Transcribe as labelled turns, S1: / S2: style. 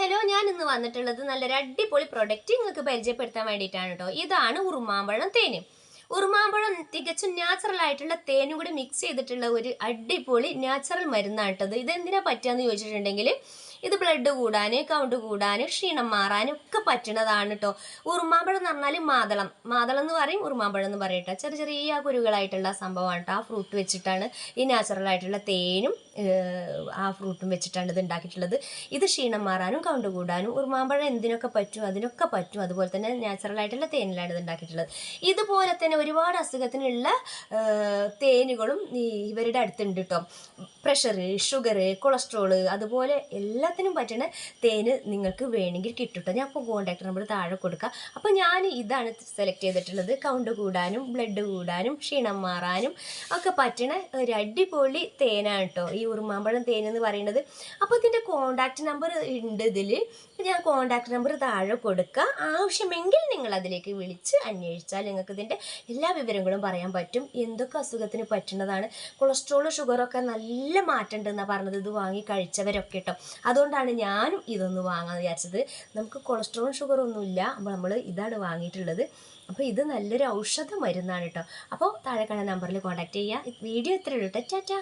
S1: Hello, ഞാൻ ഇന്ന് വന്നിട്ടുള്ളത് നല്ലൊരു അടിപൊളി പ്രൊഡക്റ്റ് നിങ്ങൾക്ക് പരിചയപ്പെടുത്താൻ വേണ്ടിയിട്ടാണ് കേട്ടോ. ഇതാണ് ഉറുമാമ്പഴം തേന്. ഉറുമാമ്പഴം തികച്ചും നാച്ചുറൽ ആയിട്ടുള്ള തേനും കൂടി മിക്സ് ചെയ്തിട്ടുള്ള ഒരു അടിപൊളി നാച്ചുറൽ മരുന്നാണ് കേട്ടത്. ഇതെന്തിനാ പറ്റുകയെന്ന് ചോദിച്ചിട്ടുണ്ടെങ്കിൽ ഇത് ബ്ലഡ് കൂടാൻ, കൗണ്ട് കൂടാൻ, ക്ഷീണം മാറാനും ഒക്കെ പറ്റുന്നതാണ് കേട്ടോ. ഉറുമാമ്പഴം എന്ന് പറഞ്ഞാൽ മാതളം എന്ന് പറയും, ഉറുമാമ്പഴം എന്ന് പറയട്ടെ. ചെറിയ ചെറിയ കുരുകളായിട്ടുള്ള സംഭവമാണ് കേട്ടോ. ആ ഫ്രൂട്ട് വെച്ചിട്ടാണ് ഈ നാച്ചുറൽ ആയിട്ടുള്ള തേനും ആ ഫ്രൂട്ടും വെച്ചിട്ടാണ് ഇത് ഉണ്ടാക്കിയിട്ടുള്ളത്. ഇത് ക്ഷീണം മാറാനും കൗണ്ട് കൂടാനും ഉറുമാമ്പഴം എന്തിനൊക്കെ പറ്റും അതിനൊക്കെ പറ്റും. അതുപോലെ തന്നെ നാച്ചുറൽ ആയിട്ടുള്ള തേനിലാണ് ഇത് ഉണ്ടാക്കിയിട്ടുള്ളത്. ഇതുപോലെ തന്നെ ഒരുപാട് അസുഖത്തിനുള്ള തേനുകളും ഇവരുടെ അടുത്തുണ്ട് കേട്ടോ. പ്രഷർ, ഷുഗർ, കൊളസ്ട്രോള്, അതുപോലെ എല്ലാത്തിനും പറ്റുന്ന തേന് നിങ്ങൾക്ക് വേണമെങ്കിൽ കിട്ടും. ഞാൻ ഇപ്പോൾ കോൺടാക്ട് നമ്പർ താഴെ കൊടുക്കാം. അപ്പോൾ ഞാൻ ഇതാണ് സെലക്ട് ചെയ്തിട്ടുള്ളത്. കൗണ്ട് കൂടാനും ബ്ലഡ് കൂടാനും ക്ഷീണം മാറാനും ഒക്കെ പറ്റണ ഒരു അടിപൊളി തേനാണ് കേട്ടോ ഈ ഉറുമാമ്പഴം തേൻ എന്ന് പറയുന്നത്. അപ്പോൾ ഇതിൻ്റെ കോൺടാക്ട് നമ്പർ ഉണ്ട് ഇതിൽ. ഞാൻ കോൺടാക്ട് നമ്പർ താഴെ കൊടുക്കുക. ആവശ്യമെങ്കിൽ നിങ്ങൾ അതിലേക്ക് വിളിച്ച് അന്വേഷിച്ചാൽ നിങ്ങൾക്ക് ഇതിൻ്റെ എല്ലാ വിവരങ്ങളും പറയാൻ പറ്റും. എന്തൊക്കെ അസുഖത്തിന് പറ്റുന്നതാണ്. കൊളസ്ട്രോൾ, ഷുഗറൊക്കെ നല്ല മാറ്റം ഉണ്ടെന്നാണ് പറഞ്ഞത് ഇത് വാങ്ങി കഴിച്ചവരൊക്കെ കേട്ടോ. അതുകൊണ്ടാണ് ഞാനും ഇതൊന്ന് വാങ്ങാമെന്ന് വിചാരിച്ചത്. നമുക്ക് കൊളസ്ട്രോളും ഷുഗറും ഒന്നുമില്ല. അപ്പോൾ നമ്മൾ ഇതാണ് വാങ്ങിയിട്ടുള്ളത്. അപ്പോൾ ഇത് നല്ലൊരു ഔഷധ മരുന്നാണ് കേട്ടോ. അപ്പോൾ താഴെ കാണുന്ന നമ്പറിൽ കോൺടാക്ട് ചെയ്യുക. വീഡിയോ ഇത്രയേ ഉള്ളൂ. ടാറ്റാ.